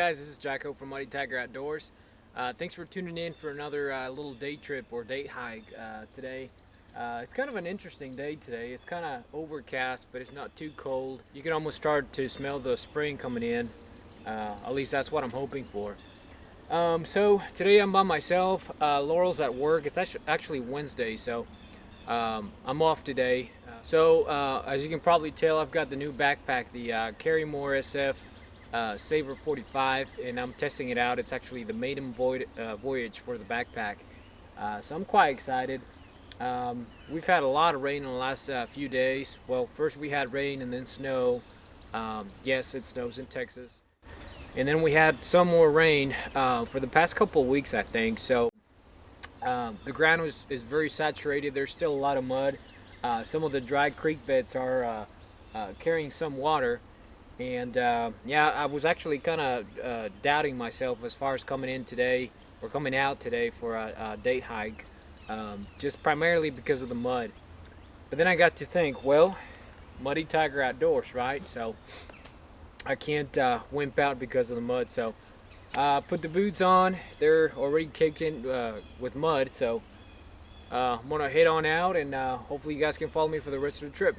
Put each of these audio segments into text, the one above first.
guys, this is Jacko from Muddy Tiger Outdoors. Thanks for tuning in for another little day trip or date hike today. It's kind of an interesting day today. It's kind of overcast, but it's not too cold. You can almost start to smell the spring coming in. At least that's what I'm hoping for. So today I'm by myself. Laurel's at work. It's actually Wednesday, so I'm off today. As you can probably tell, I've got the new backpack, the Carry More SF Saver 45, and I'm testing it out. It's actually the maiden voyage for the backpack, so I'm quite excited. We've had a lot of rain in the last few days. Well, first we had rain and then snow. Yes, it snows in Texas, and then we had some more rain for the past couple of weeks, I think. So the ground is very saturated. There's still a lot of mud. Some of the dry creek beds are carrying some water. And yeah, I was actually kind of doubting myself as far as coming in today or coming out today for a date hike, just primarily because of the mud. But then I got to think, well, Muddy Tiger Outdoors, right? So I can't wimp out because of the mud. So put the boots on. They're already caked in with mud. So I'm gonna head on out, and hopefully you guys can follow me for the rest of the trip.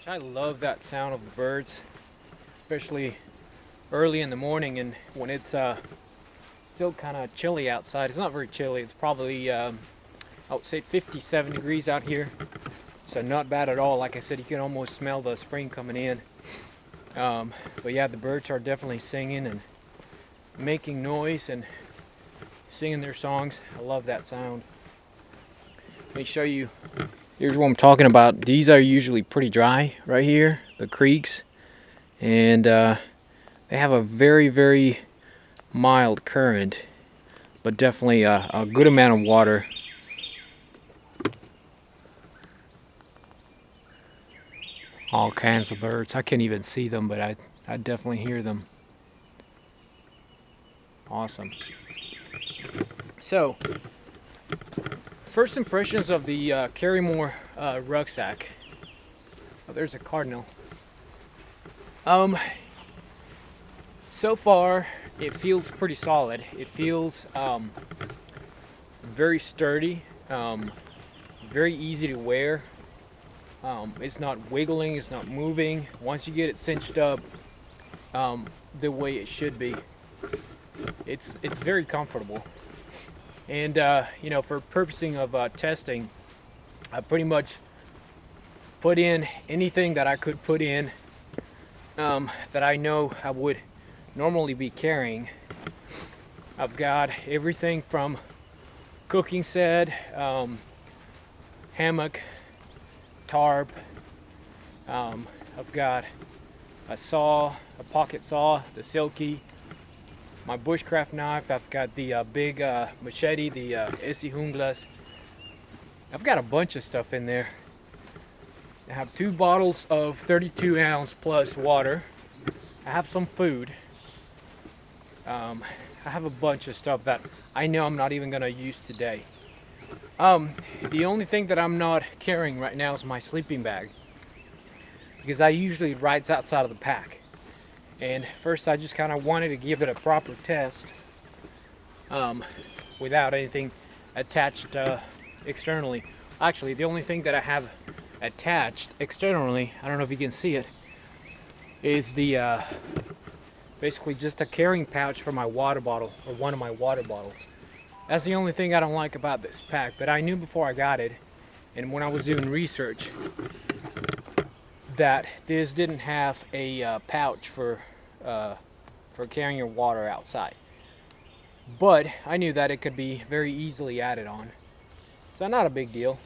I love that sound of the birds, especially early in the morning and when it's still kind of chilly outside. It's not very chilly. It's probably I would say 57 degrees out here, so not bad at all. Like I said, you can almost smell the spring coming in. But yeah, the birds are definitely singing and making noise and singing their songs. I love that sound. Let me show you. Here's what I'm talking about. These are usually pretty dry right here, the creeks, and they have a very, very mild current, but definitely a good amount of water. All kinds of birds. I can't even see them, but I definitely hear them. Awesome. So, first impressions of the Carry More rucksack. Oh, there's a cardinal. So far, it feels pretty solid. It feels very sturdy, very easy to wear. It's not wiggling, it's not moving. Once you get it cinched up the way it should be, it's very comfortable. And you know, for purposing of testing, I pretty much put in anything that I could put in that I know I would normally be carrying. I've got everything from cooking set, hammock, tarp. I've got a saw, a pocket saw, the Silky, my bushcraft knife. I've got the big machete, the Esse Junglas. I've got a bunch of stuff in there. I have 2 bottles of 32 ounce plus water. I have some food. I have a bunch of stuff that I know I'm not even gonna use today. The only thing that I'm not carrying right now is my sleeping bag, because I usually rides outside of the pack. And first I just kind of wanted to give it a proper test without anything attached externally. Actually, the only thing that I have attached externally, I don't know if you can see it, is the basically just a carrying pouch for my water bottle, or one of my water bottles. That's the only thing I don't like about this pack, but I knew before I got it, and when I was doing research, that this didn't have a pouch for carrying your water outside. But I knew that it could be very easily added on, so not a big deal.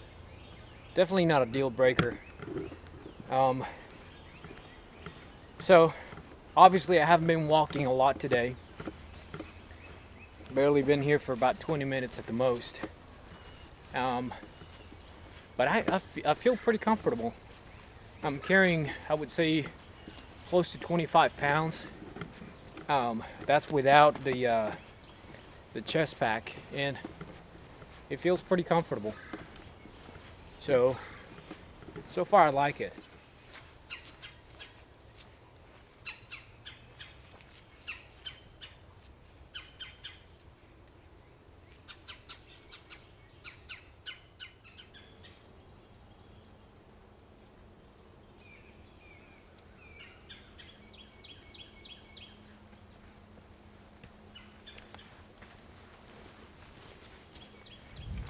Definitely not a deal breaker. So obviously I haven't been walking a lot today. Barely been here for about 20 minutes at the most. But I feel pretty comfortable. I'm carrying, I would say, close to 25 pounds. That's without the the chest pack, and it feels pretty comfortable. So far I like it.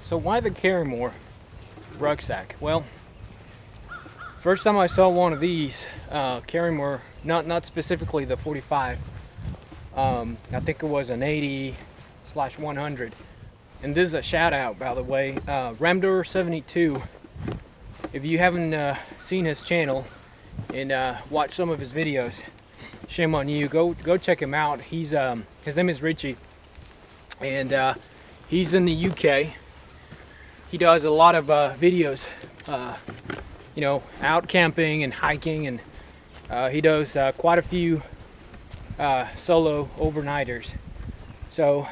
So why the Carry More rucksack? Well, first time I saw one of these Carry More, not specifically the 45, I think it was an 80/100, and this is a shout out, by the way, Ramdor72. If you haven't seen his channel and watched some of his videos, shame on you. Go check him out. He's his name is Richie, and he's in the UK. He does a lot of videos, you know, out camping and hiking, and he does quite a few solo overnighters. So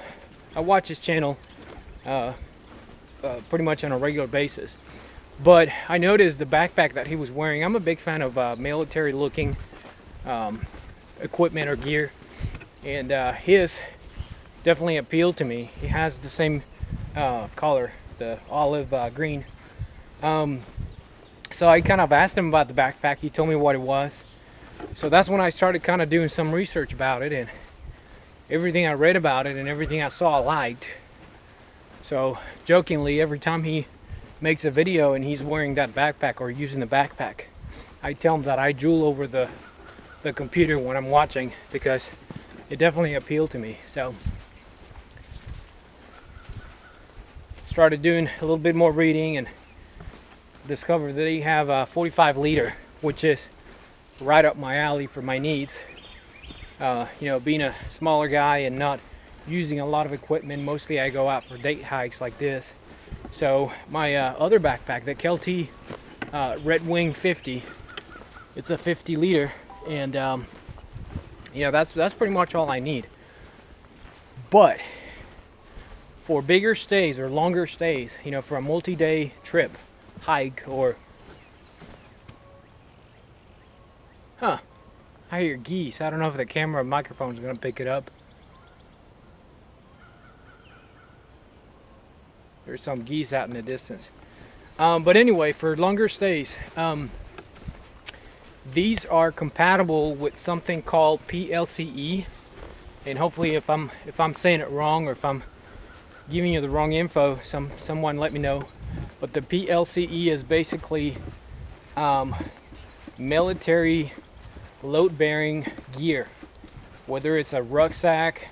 I watch his channel pretty much on a regular basis. But I noticed the backpack that he was wearing. I'm a big fan of military looking equipment or gear, and his definitely appealed to me. He has the same color, the olive green. So I kind of asked him about the backpack. He told me what it was. So that's when I started kind of doing some research about it, and everything I read about it and everything I saw I liked. So jokingly, every time he makes a video and he's wearing that backpack or using the backpack, I tell him that I drool over the computer when I'm watching, because it definitely appealed to me. So started doing a little bit more reading and discovered that they have a 45 liter, which is right up my alley for my needs. You know, being a smaller guy and not using a lot of equipment, mostly I go out for date hikes like this. So my other backpack, the Kelty Red Wing 50, it's a 50 liter, and yeah, that's pretty much all I need. But for bigger stays or longer stays, you know, for a multi-day trip, hike, or I hear geese. I don't know if the camera or microphone is going to pick it up. There's some geese out in the distance. But anyway, for longer stays, these are compatible with something called PLCE, and hopefully if I'm saying it wrong or if I'm giving you the wrong info, someone let me know. But the PLCE is basically military load-bearing gear, whether it's a rucksack,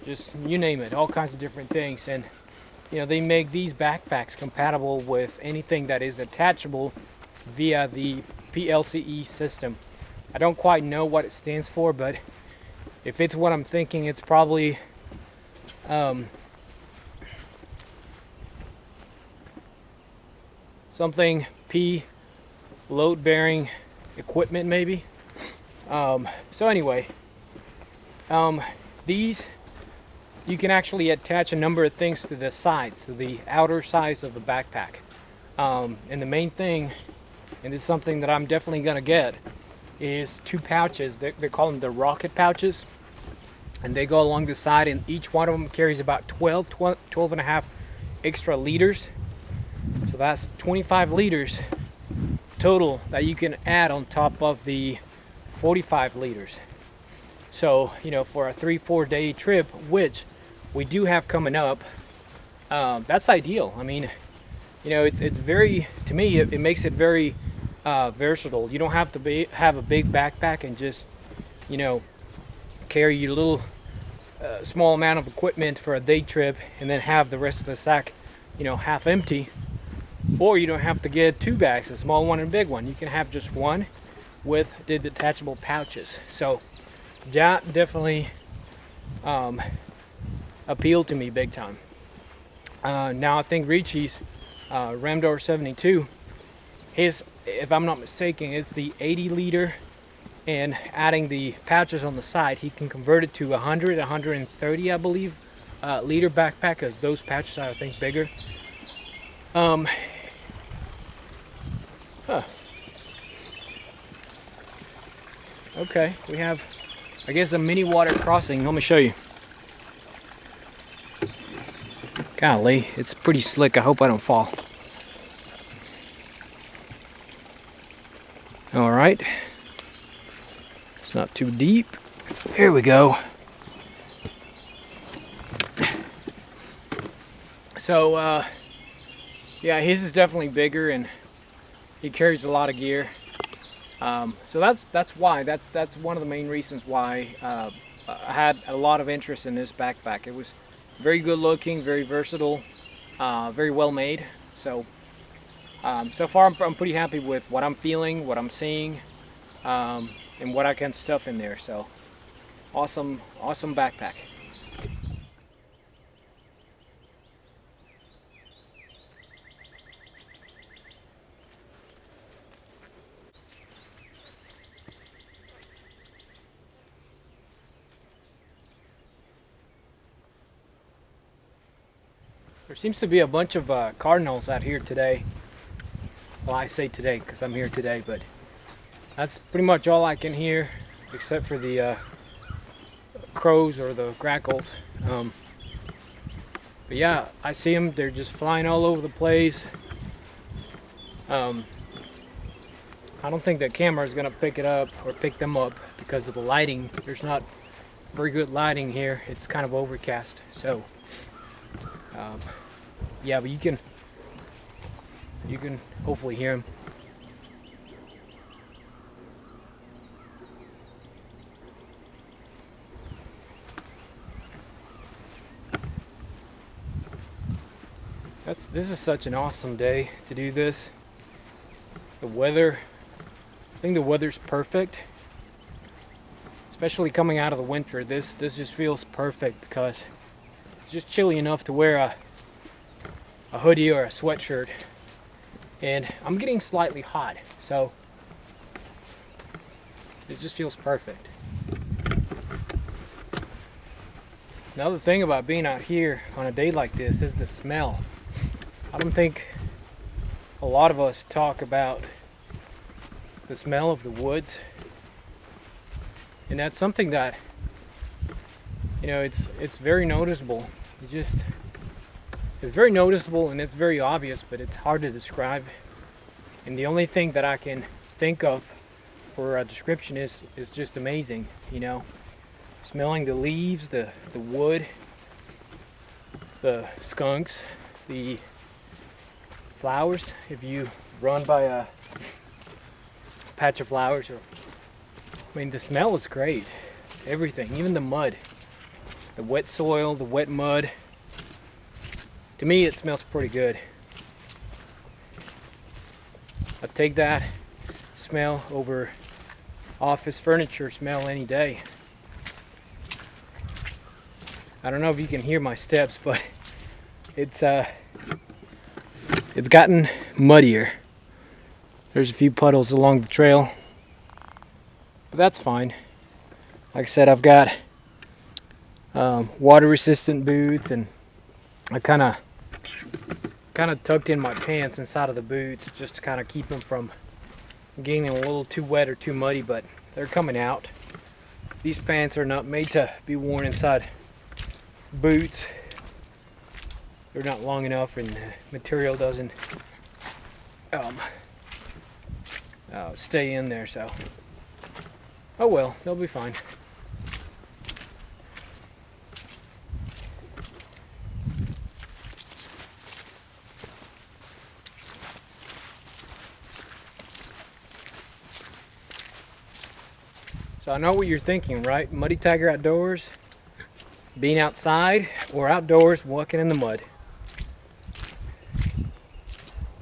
just you name it, all kinds of different things. And you know, they make these backpacks compatible with anything that is attachable via the PLCE system. I don't quite know what it stands for, but if it's what I'm thinking, it's probably something P, load-bearing equipment maybe. So anyway, these, you can actually attach a number of things to the sides, to the outer sides of the backpack. And the main thing, and it's something that I'm definitely gonna get, is two pouches. They call them the rocket pouches, and they go along the side, and each one of them carries about 12 and a half extra liters. So that's 25 liters total that you can add on top of the 45 liters. So, you know, for a 3-4 day trip, which we do have coming up, that's ideal. I mean, you know, it's very, to me, it makes it very versatile. You don't have to have a big backpack and just, you know, carry your little small amount of equipment for a day trip and then have the rest of the sack, you know, half empty. Or you don't have to get two bags, a small one and a big one. You can have just one with the detachable pouches. So that definitely appealed to me big time. Now I think Richie's Ramdor 72, his, if I'm not mistaken, it's the 80 liter and adding the patches on the side, he can convert it to 100, 130, I believe, liter backpack, because those patches are, I think, bigger. Huh. Okay, we have, I guess, a mini water crossing. Let me show you. Golly, it's pretty slick. I hope I don't fall. All right. It's not too deep. Here we go. So, yeah, his is definitely bigger, and he carries a lot of gear. So that's why. That's one of the main reasons why I had a lot of interest in this backpack. It was very good looking, very versatile, very well made. So so far I'm pretty happy with what I'm feeling, what I'm seeing, and what I can stuff in there. So awesome backpack. There seems to be a bunch of cardinals out here today. Well, I say today because I'm here today, but that's pretty much all I can hear, except for the crows or the grackles. But yeah, I see them. They're just flying all over the place. I don't think the camera is going to pick it up or pick them up because of the lighting. There's not very good lighting here. It's kind of overcast. So yeah, but you can hopefully hear them. This is such an awesome day to do this. The weather, I think the weather's perfect. Especially coming out of the winter, this just feels perfect because it's just chilly enough to wear a hoodie or a sweatshirt. And I'm getting slightly hot, so it just feels perfect. Another thing about being out here on a day like this is the smell. I don't think a lot of us talk about the smell of the woods, and that's something that, you know, it's very noticeable. It's very noticeable and it's very obvious, but it's hard to describe. And the only thing that I can think of for a description is just amazing, you know. Smelling the leaves, the wood, the skunks, the flowers. If you run by a patch of flowers, or I mean, the smell is great. Everything, even the mud, the wet soil, the wet mud. To me, it smells pretty good. I take that smell over office furniture smell any day. I don't know if you can hear my steps, but it's gotten muddier. There's a few puddles along the trail, but that's fine. Like I said, I've got water resistant boots, and I kind of tucked in my pants inside of the boots just to kind of keep them from getting a little too wet or too muddy, but they're coming out. These pants are not made to be worn inside boots. They're not long enough, and the material doesn't stay in there, so oh well, they'll be fine. So I know what you're thinking, right? Muddy Tiger Outdoors, being outside or outdoors walking in the mud.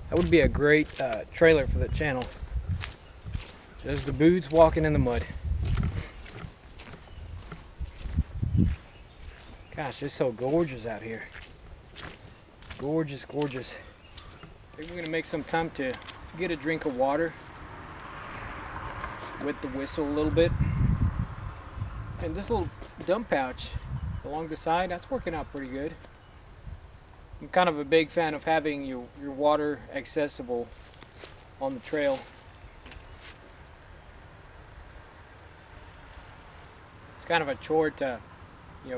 That would be a great trailer for the channel. Just the dudes walking in the mud. Gosh, it's so gorgeous out here. Gorgeous, gorgeous. I think we're gonna make some time to get a drink of water. wet the whistle a little bit. And this little dump pouch along the side, that's working out pretty good. I'm kind of a big fan of having your water accessible on the trail. It's kind of a chore to,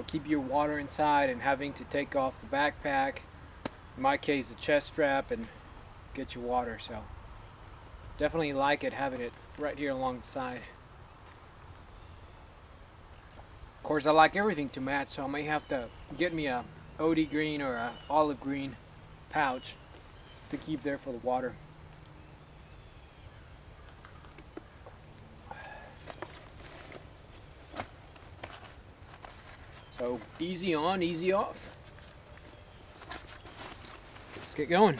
keep your water inside and having to take off the backpack, in my case the chest strap, and get your water. So definitely like it, having it right here along the side. Of course, I like everything to match, so I may have to get me a OD green or a olive green pouch to keep there for the water. So easy on, easy off. Let's get going.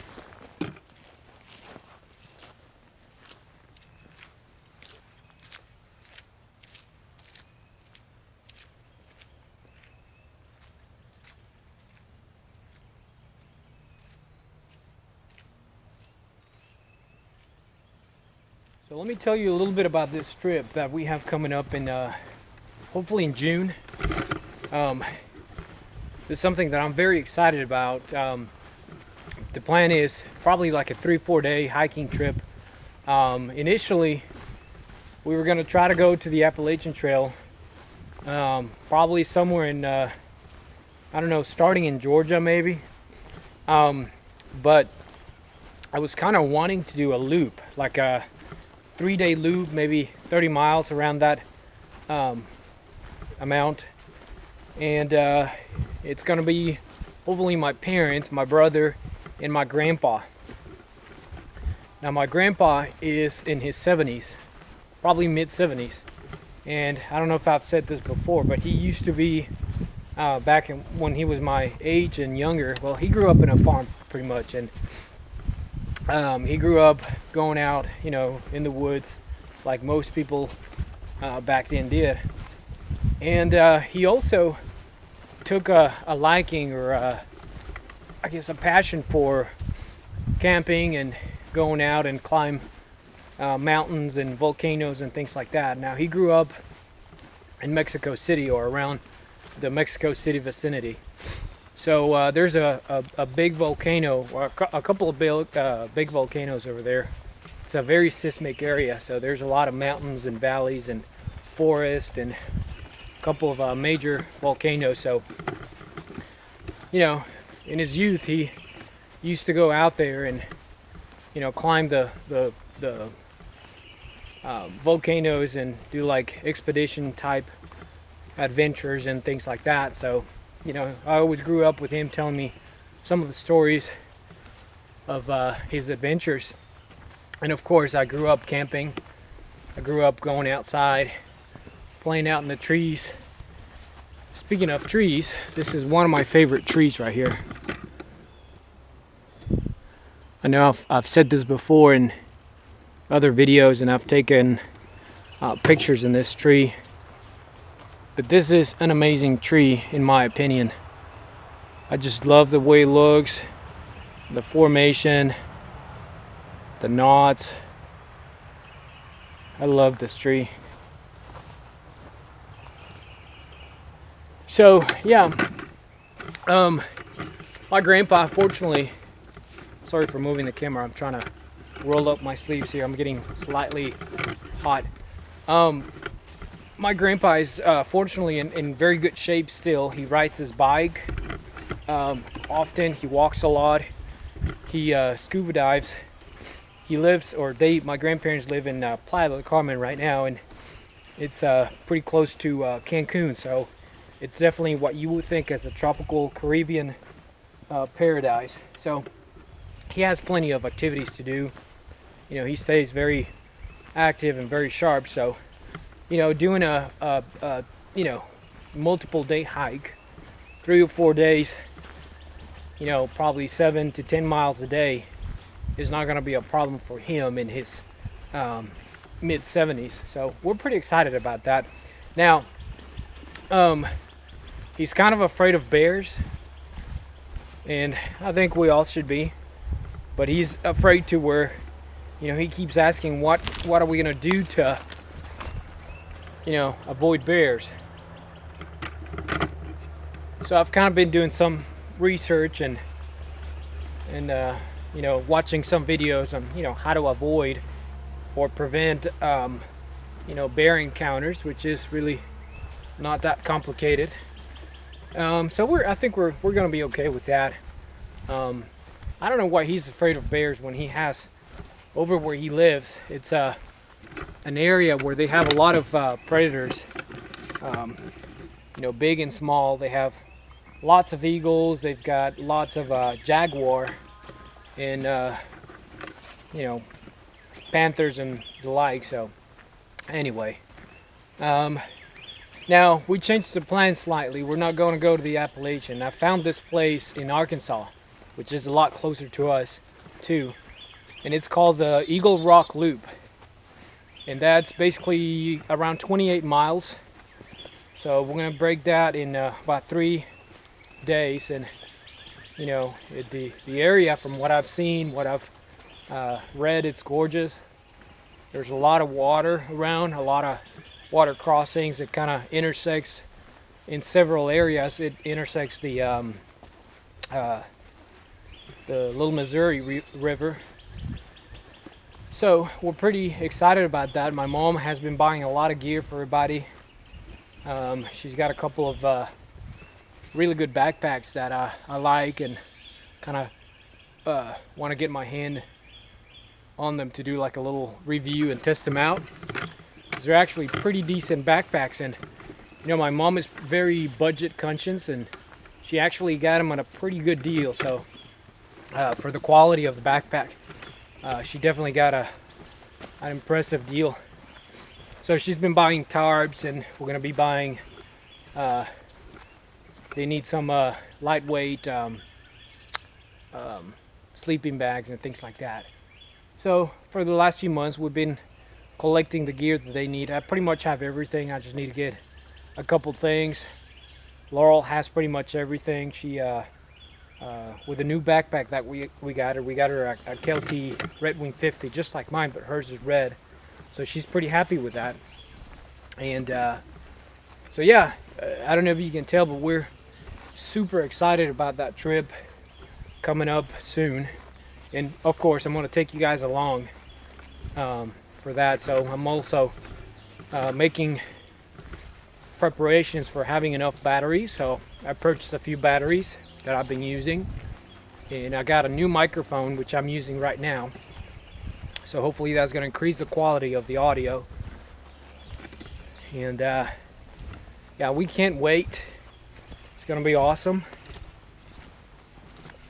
So let me tell you a little bit about this trip that we have coming up in hopefully in June. This is something that I'm very excited about. The plan is probably like a 3-4 day hiking trip. Initially, we were going to try to go to the Appalachian Trail, probably somewhere in, I don't know, starting in Georgia maybe. But I was kind of wanting to do a loop, like a 3-day loop, maybe 30 miles around that amount. And it's going to be hopefully my parents, my brother, and my grandpa. Now my grandpa is in his 70s, probably mid-70s, and I don't know if I've said this before, but he used to be back when he was my age and younger. Well, he grew up in a farm pretty much, and he grew up going out, in the woods, like most people back then did. And he also took a liking, or I guess a passion for camping and going out and climb mountains and volcanoes and things like that. Now he grew up in Mexico City, or around the Mexico City vicinity. So there's a big volcano, or a couple of big volcanoes over there. It's a very seismic area, so there's a lot of mountains and valleys and forest and a couple of major volcanoes. So, in his youth, he used to go out there and, climb the volcanoes and do like expedition type adventures and things like that. So, I always grew up with him telling me some of the stories of his adventures. And of course, I grew up camping. I grew up going outside, playing out in the trees. Speaking of trees, this is one of my favorite trees right here. I know I've said this before in other videos, and I've taken pictures in this tree. But this is an amazing tree, in my opinion. I just love the way it looks, the formation, the knots. I love this tree. So yeah, my grandpa, fortunately, sorry for moving the camera, I'm trying to roll up my sleeves here, I'm getting slightly hot. My grandpa is fortunately in very good shape still. He rides his bike often, he walks a lot, he scuba dives. He lives, my grandparents live in Playa del Carmen right now, and it's pretty close to Cancun, so it's definitely what you would think as a tropical Caribbean paradise. So he has plenty of activities to do. He stays very active and very sharp. So, doing a multiple day hike, 3 or 4 days, probably 7 to 10 miles a day, is not going to be a problem for him in his mid-70s. So we're pretty excited about that. Now, he's kind of afraid of bears, and I think we all should be. But he's afraid to where, he keeps asking, what are we going to do to avoid bears. So I've kind of been doing some research and watching some videos on how to avoid or prevent bear encounters, which is really not that complicated. So I think we're gonna be okay with that. I don't know why he's afraid of bears when he has, over where he lives, it's an area where they have a lot of predators, big and small. They have lots of eagles, they've got lots of jaguar and panthers and the like. So anyway, now we changed the plan slightly. We're not going to go to the Appalachian. I found this place in Arkansas, which is a lot closer to us too, and it's called the Eagle Rock Loop, and that's basically around 28 miles. So we're going to break that in about 3 days. And the area, from what I've seen, what I've read, it's gorgeous. There's a lot of water around, a lot of water crossings. It kind of intersects in several areas. It intersects the Little Missouri River. So we're pretty excited about that. My mom has been buying a lot of gear for everybody. She's got a couple of really good backpacks that I like, and kind of want to get my hand on them to do like a little review and test them out. They're actually pretty decent backpacks, and my mom is very budget conscious, and she actually got them on a pretty good deal. So for the quality of the backpack, she definitely got an impressive deal. So she's been buying tarps, and we're gonna be buying they need some lightweight sleeping bags and things like that. So for the last few months, we've been collecting the gear that they need. I pretty much have everything. I just need to get a couple things. Laurel has pretty much everything. She with a new backpack that we got her a Kelty Red Wing 50, just like mine, but hers is red. So she's pretty happy with that. And so yeah, I don't know if you can tell, but we're super excited about that trip coming up soon. And of course, I'm going to take you guys along for that. So I'm also making preparations for having enough batteries. So I purchased a few batteries that I've been using, and I got a new microphone which I'm using right now. So hopefully that's going to increase the quality of the audio. And yeah, we can't wait. It's going to be awesome.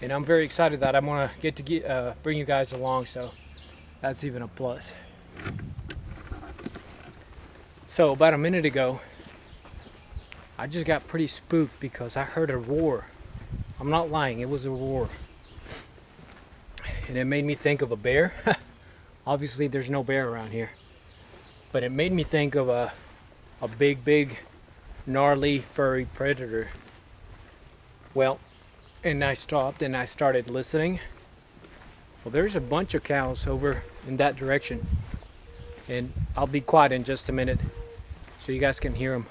And I'm very excited that I'm going to bring you guys along, so that's even a plus. So about a minute ago, I just got pretty spooked because I heard a roar. I'm not lying, it was a roar. And it made me think of a bear. Obviously there's no bear around here. But it made me think of a big, gnarly, furry predator. Well, and I stopped and I started listening. Well, there's a bunch of cows over in that direction. And I'll be quiet in just a minute so you guys can hear them.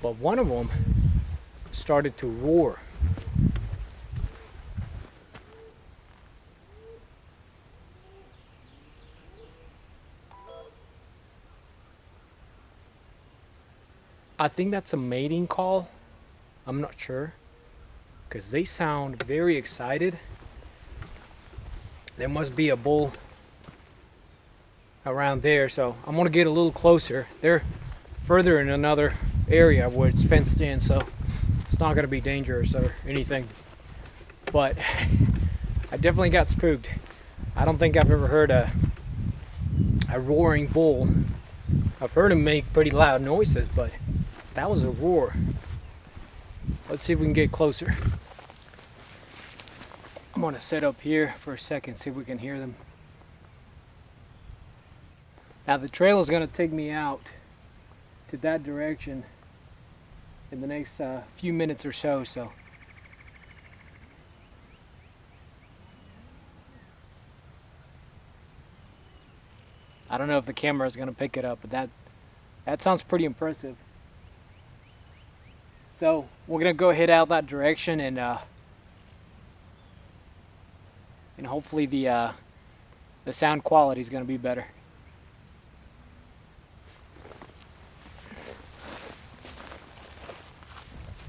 But one of them started to roar. I think that's a mating call. I'm not sure, because they sound very excited. There must be a bull around there, so I'm gonna get a little closer. They're further in another area where it's fenced in, so it's not gonna be dangerous or anything. But I definitely got spooked. I don't think I've ever heard a roaring bull. I've heard him make pretty loud noises, but that was a roar. Let's see if we can get closer. I'm gonna set up here for a second, see if we can hear them. Now the trail is gonna take me out to that direction in the next few minutes or so. I don't know if the camera is gonna pick it up, but That sounds pretty impressive. So we're gonna go head out that direction, and hopefully the sound quality is gonna be better.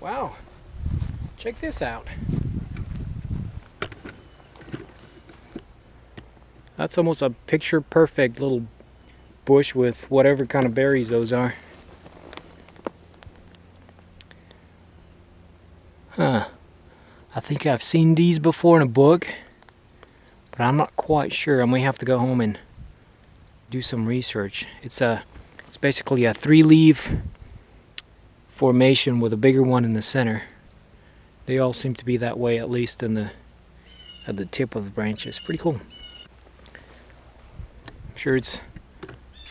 Wow, check this out. That's almost a picture perfect little bush with whatever kind of berries those are. Huh. I think I've seen these before in a book, but I'm not quite sure. I may have to go home and do some research. It's basically a 3-leaf formation with a bigger one in the center. They all seem to be that way, at least at the tip of the branches. Pretty cool. I'm sure it's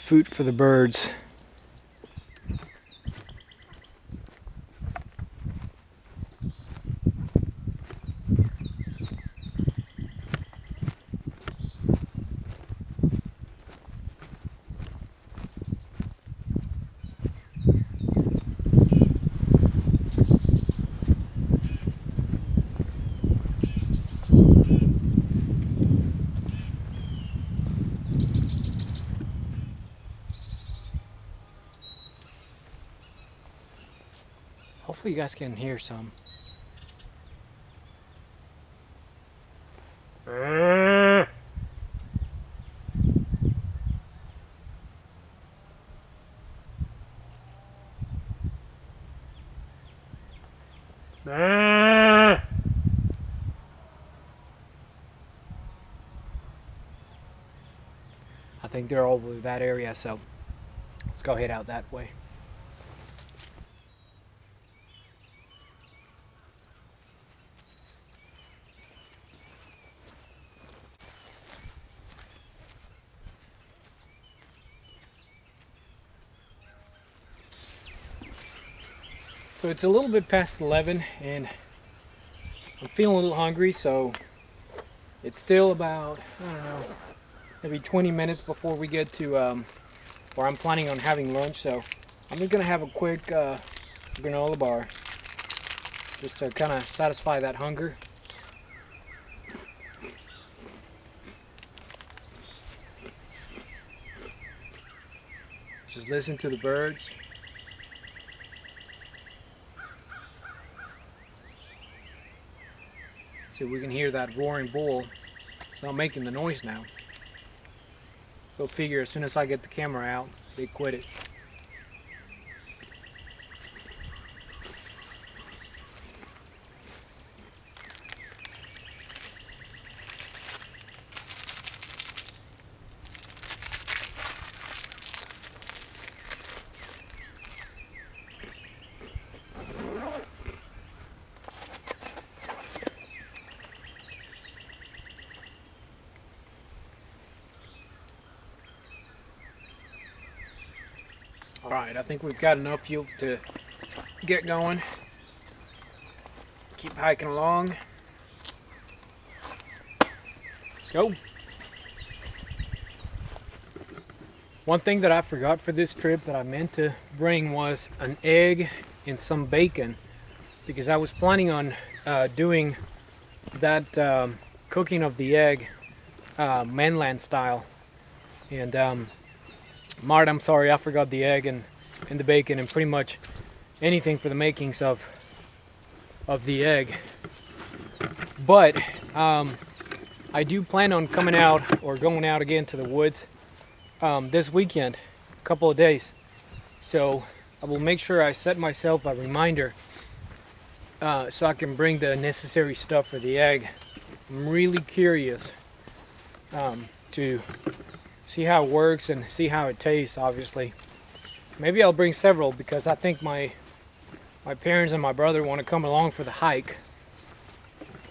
food for the birds. Hopefully you guys can hear some. I think they're all over that area, so let's go head out that way. So it's a little bit past 11 and I'm feeling a little hungry, so it's still about, I don't know, maybe 20 minutes before we get to where I'm planning on having lunch. So I'm just gonna have a quick granola bar just to kind of satisfy that hunger. Just listen to the birds. See if we can hear that roaring bull. It's not making the noise now. Go figure, as soon as I get the camera out, they quit it. Alright, I think we've got enough fuel to get going. Keep hiking along. Let's go. One thing that I forgot for this trip that I meant to bring was an egg and some bacon, because I was planning on doing that cooking of the egg mainland style. And Mart, I'm sorry, I forgot the egg and the bacon and pretty much anything for the makings of the egg. But I do plan on coming out or going out again to the woods this weekend, a couple of days. So I will make sure I set myself a reminder so I can bring the necessary stuff for the egg. I'm really curious to see how it works and see how it tastes, obviously. Maybe I'll bring several because I think my parents and my brother want to come along for the hike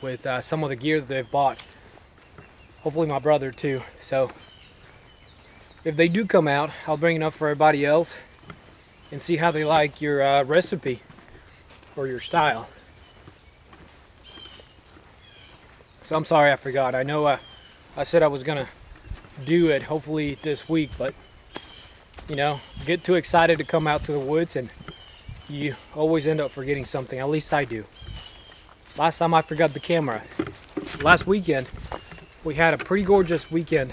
with some of the gear that they've bought. Hopefully my brother too. So if they do come out, I'll bring enough for everybody else and see how they like your recipe or your style. So I'm sorry I forgot. I know I said I was gonna do it hopefully this week, but you know, get too excited to come out to the woods and you always end up forgetting something. At least I do. Last time I forgot the camera. Last weekend, we had a pretty gorgeous weekend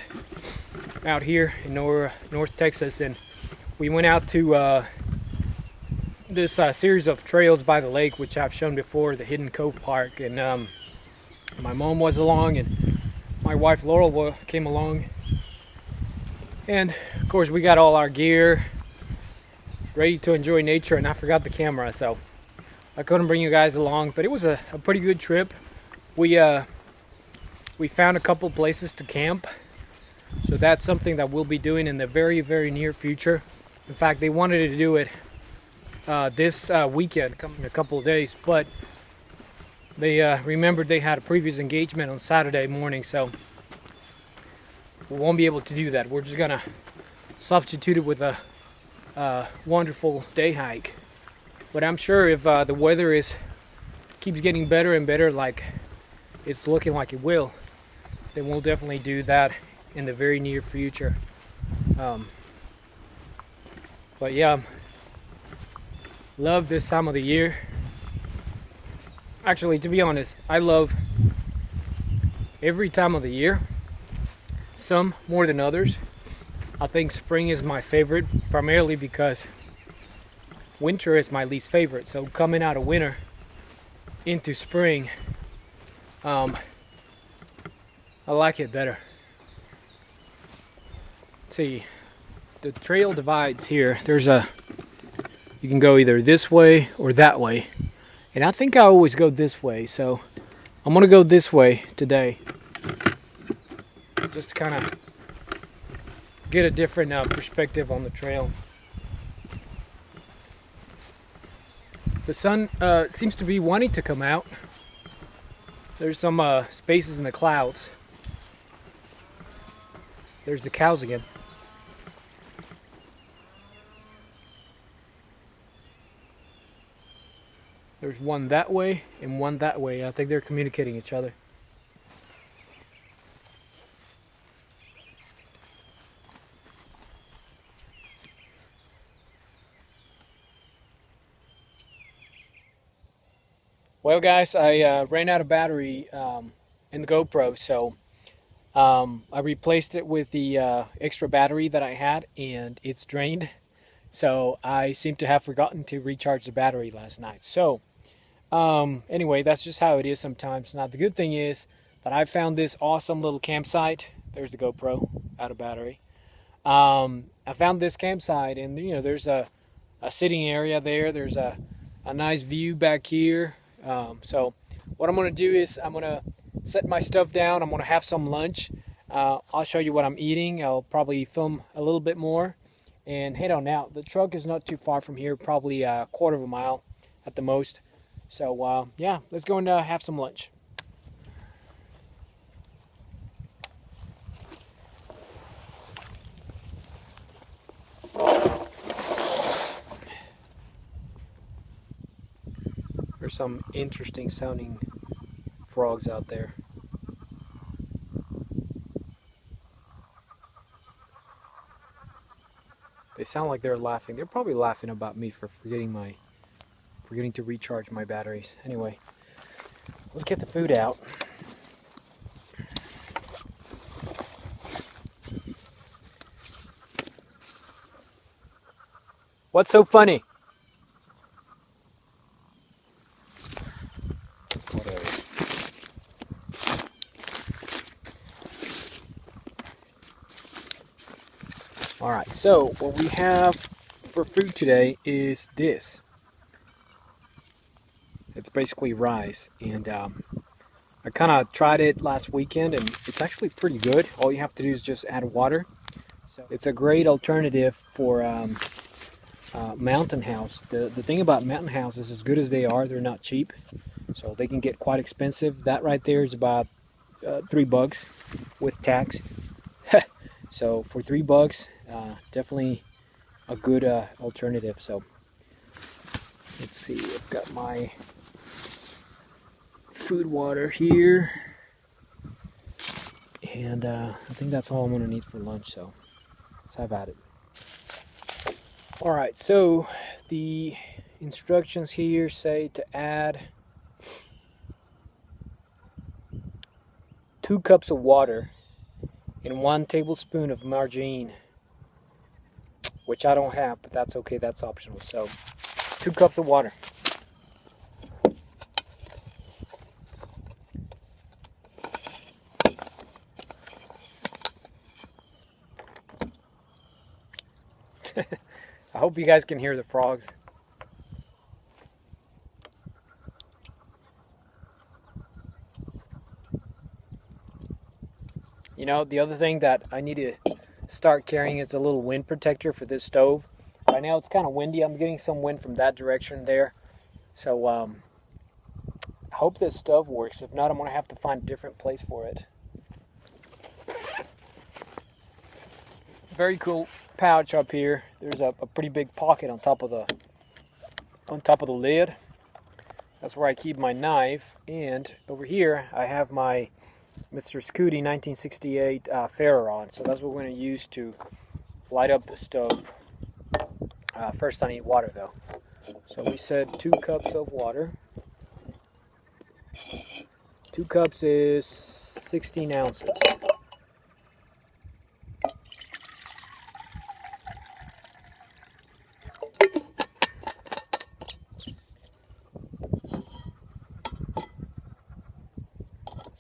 out here in North Texas, and we went out to this series of trails by the lake, which I've shown before, the Hidden Cove Park. And my mom was along, and my wife Laurel came along, and of course we got all our gear ready to enjoy nature, and I forgot the camera, so I couldn't bring you guys along. But it was a pretty good trip. We found a couple places to camp, so that's something that we'll be doing in the very, very near future. In fact, they wanted to do it this weekend, in a couple of days, but they remembered they had a previous engagement on Saturday morning, so we won't be able to do that. We're just gonna substitute it with a wonderful day hike. But I'm sure if the weather keeps getting better and better, like it's looking like it will, then we'll definitely do that in the very near future. But yeah, love this time of the year. Actually, to be honest, I love every time of the year, some more than others. I think spring is my favorite, primarily because winter is my least favorite. So coming out of winter into spring, I like it better. Let's see, the trail divides here. You can go either this way or that way. And I think I always go this way, so I'm gonna go this way today. Just to kind of get a different perspective on the trail. The sun seems to be wanting to come out. There's some spaces in the clouds. There's the cows again. There's one that way and one that way. I think they're communicating each other. Well, guys, I ran out of battery in the GoPro, so I replaced it with the extra battery that I had, and it's drained. So I seem to have forgotten to recharge the battery last night. So anyway, that's just how it is sometimes. Now, the good thing is that I found this awesome little campsite. There's the GoPro out of battery. I found this campsite, and you know, there's a sitting area there. There's a nice view back here. So what I'm going to do is I'm going to set my stuff down. I'm going to have some lunch. I'll show you what I'm eating. I'll probably film a little bit more and head on out. The truck is not too far from here, probably a quarter of a mile at the most. So yeah, let's go and have some lunch. There's some interesting sounding frogs out there. They sound like they're laughing. They're probably laughing about me for forgetting to recharge my batteries. Anyway, let's get the food out. What's so funny? Alright, so what we have for food today is this. It's basically rice, and I kind of tried it last weekend, and it's actually pretty good. All you have to do is just add water. So it's a great alternative for Mountain House. The thing about Mountain House is, as good as they are, they're not cheap. So they can get quite expensive. That right there is about $3 with tax. So for $3, definitely a good alternative. So let's see, I've got my food water here, and I think that's all I'm gonna need for lunch, so let's have at it. Alright, so the instructions here say to add 2 cups of water and 1 tablespoon of margarine, which I don't have, but that's okay, that's optional. So 2 cups of water. I hope you guys can hear the frogs. You know, the other thing that I need to start carrying is a little wind protector for this stove. Right now it's kind of windy. I'm getting some wind from that direction there. So I hope this stove works. If not, I'm going to have to find a different place for it. Very cool pouch up here. There's a pretty big pocket on top of the lid. That's where I keep my knife. And over here I have my Mr. Scooty 1968 ferro rod. So that's what we're going to use to light up the stove. First I need water though. So we said 2 cups of water. 2 cups is 16 ounces.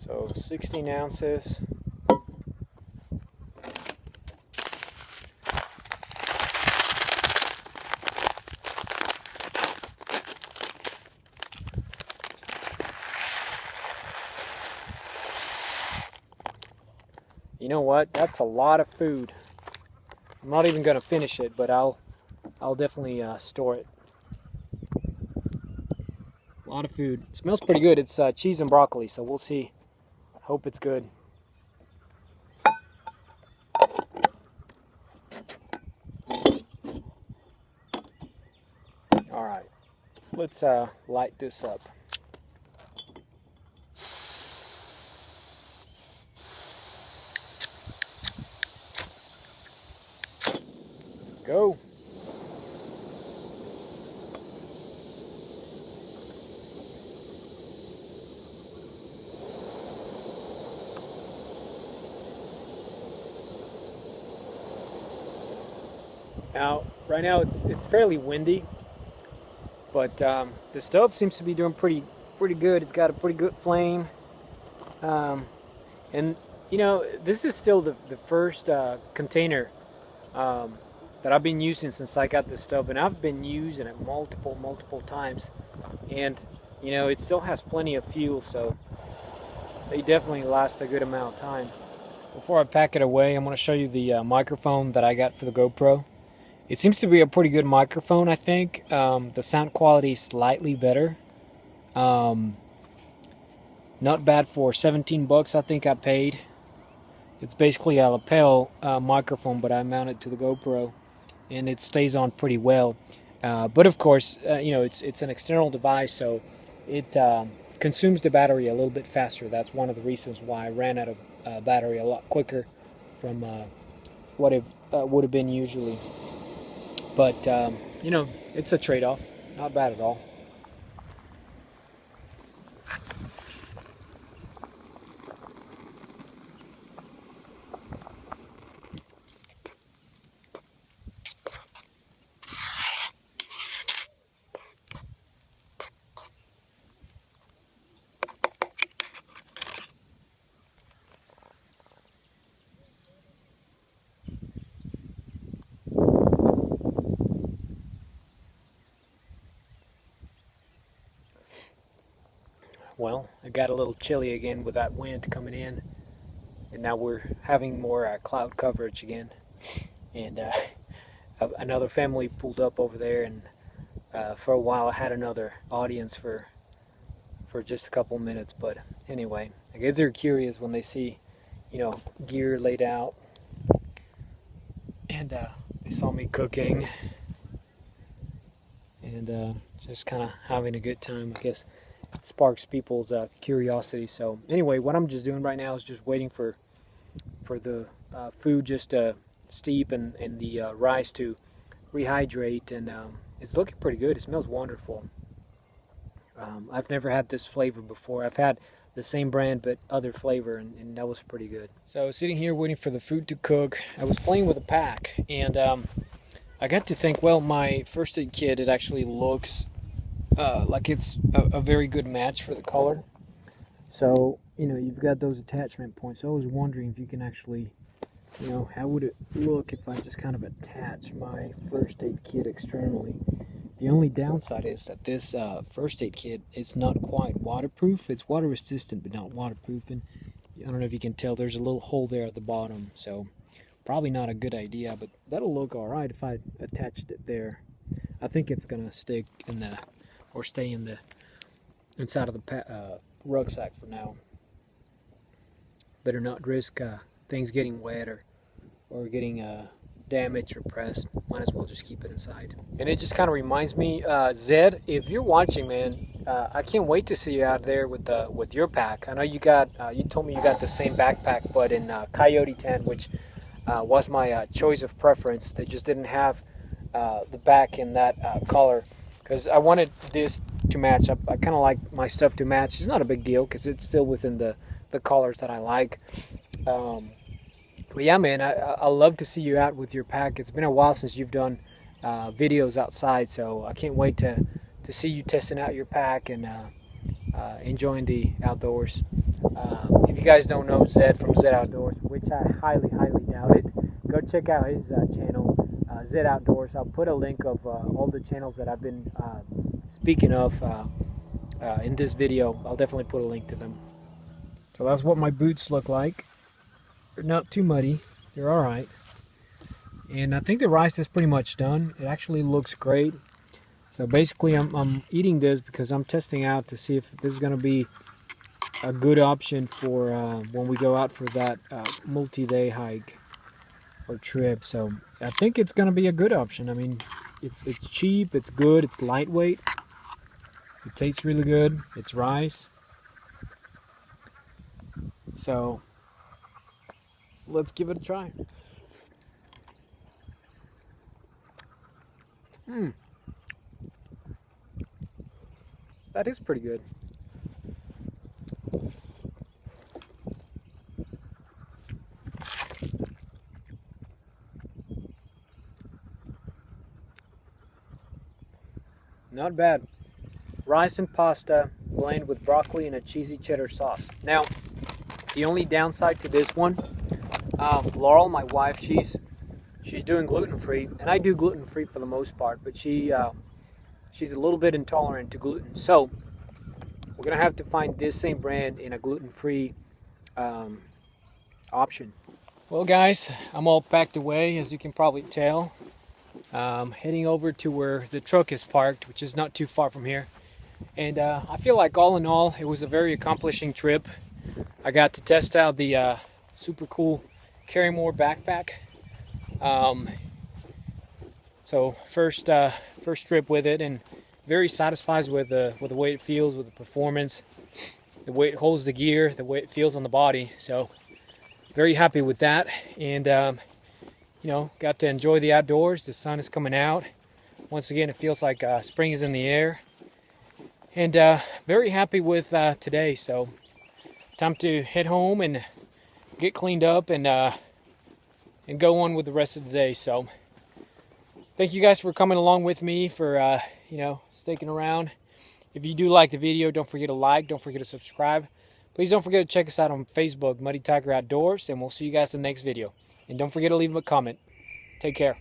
So 16 ounces. You know what? That's a lot of food. I'm not even going to finish it, but I'll definitely store it. A lot of food. It smells pretty good. It's cheese and broccoli, so we'll see. Hope it's good. All right, let's light this up. Go. Now, right now it's fairly windy, but the stove seems to be doing pretty good. It's got a pretty good flame, and you know, this is still the first container that I've been using since I got this stove, and I've been using it multiple times, and you know, it still has plenty of fuel, so they definitely last a good amount of time. Before I pack it away, I'm going to show you the microphone that I got for the GoPro. It seems to be a pretty good microphone, I think. The sound quality is slightly better. Not bad for 17 bucks, I think I paid. It's basically a lapel microphone, but I mount it to the GoPro, and it stays on pretty well. But of course, you know, it's an external device, so it consumes the battery a little bit faster. That's one of the reasons why I ran out of battery a lot quicker from what it would have been usually. But, you know, it's a trade-off. Not bad at all. Well, it got a little chilly again with that wind coming in, and now we're having more cloud coverage again. And another family pulled up over there, and for a while I had another audience for just a couple minutes. But anyway, I guess they're curious when they see, you know, gear laid out, and they saw me cooking, and just kind of having a good time, I guess. Sparks people's curiosity. So anyway, what I'm just doing right now is just waiting for the food just to steep and the rice to rehydrate, and it's looking pretty good. It smells wonderful. I've never had this flavor before. I've had the same brand but other flavor, and that was pretty good. So sitting here waiting for the food to cook, I was playing with a pack, and I got to think, well, my first aid kit, it actually looks like it's a very good match for the color. So, you know, you've got those attachment points. So I was wondering if you can actually, you know, how would it look if I just kind of attach my first aid kit externally. The only downside is that this first aid kit is not quite waterproof. It's water resistant but not waterproof, and I don't know if you can tell, there's a little hole there at the bottom, so probably not a good idea, but that'll look alright if I attached it there. I think it's gonna stick in the, or stay in the inside of the rucksack for now. Better not risk things getting wet or getting damaged or pressed. Might as well just keep it inside. And it just kind of reminds me, Zed, if you're watching, man, I can't wait to see you out there with your pack. I know you got, you told me you got the same backpack, but in Coyote tan, which was my choice of preference. They just didn't have the back in that color, because I wanted this to match. I kind of like my stuff to match. It's not a big deal because it's still within the colors that I like. But yeah, man, I love to see you out with your pack. It's been a while since you've done videos outside, so I can't wait to see you testing out your pack and enjoying the outdoors. If you guys don't know Zed from Zed Outdoors, which I highly doubt it, go check out his channel, Zed Outdoors. I'll put a link of all the channels that I've been speaking of in this video. I'll definitely put a link to them. So that's what my boots look like. They're not too muddy. They're all right. And I think the rice is pretty much done. It actually looks great. So basically I'm eating this because I'm testing out to see if this is going to be a good option for when we go out for that multi-day hike or trip. So I think it's going to be a good option. I mean, it's cheap, it's good, it's lightweight. It tastes really good. It's rice. So let's give it a try. That is pretty good. Not bad. Rice and pasta blended with broccoli and a cheesy cheddar sauce. Now, the only downside to this one, Laurel, my wife, she's doing gluten-free, and I do gluten-free for the most part, but she's a little bit intolerant to gluten. So we're gonna have to find this same brand in a gluten-free option. Well, guys, I'm all packed away, as you can probably tell. Heading over to where the truck is parked, which is not too far from here. And I feel like all in all, it was a very accomplishing trip. I got to test out the super cool Carry More backpack. So first trip with it, and very satisfied with the way it feels, with the performance, the way it holds the gear, the way it feels on the body. So very happy with that, and you know, got to enjoy the outdoors. The sun is coming out. Once again, it feels like spring is in the air, and very happy with today. So time to head home and get cleaned up and go on with the rest of the day. So thank you guys for coming along with me, for you know, sticking around. If you do like the video, don't forget to like, don't forget to subscribe. Please don't forget to check us out on Facebook, Muddy Tiger Outdoors, and we'll see you guys in the next video. And don't forget to leave a comment. Take care.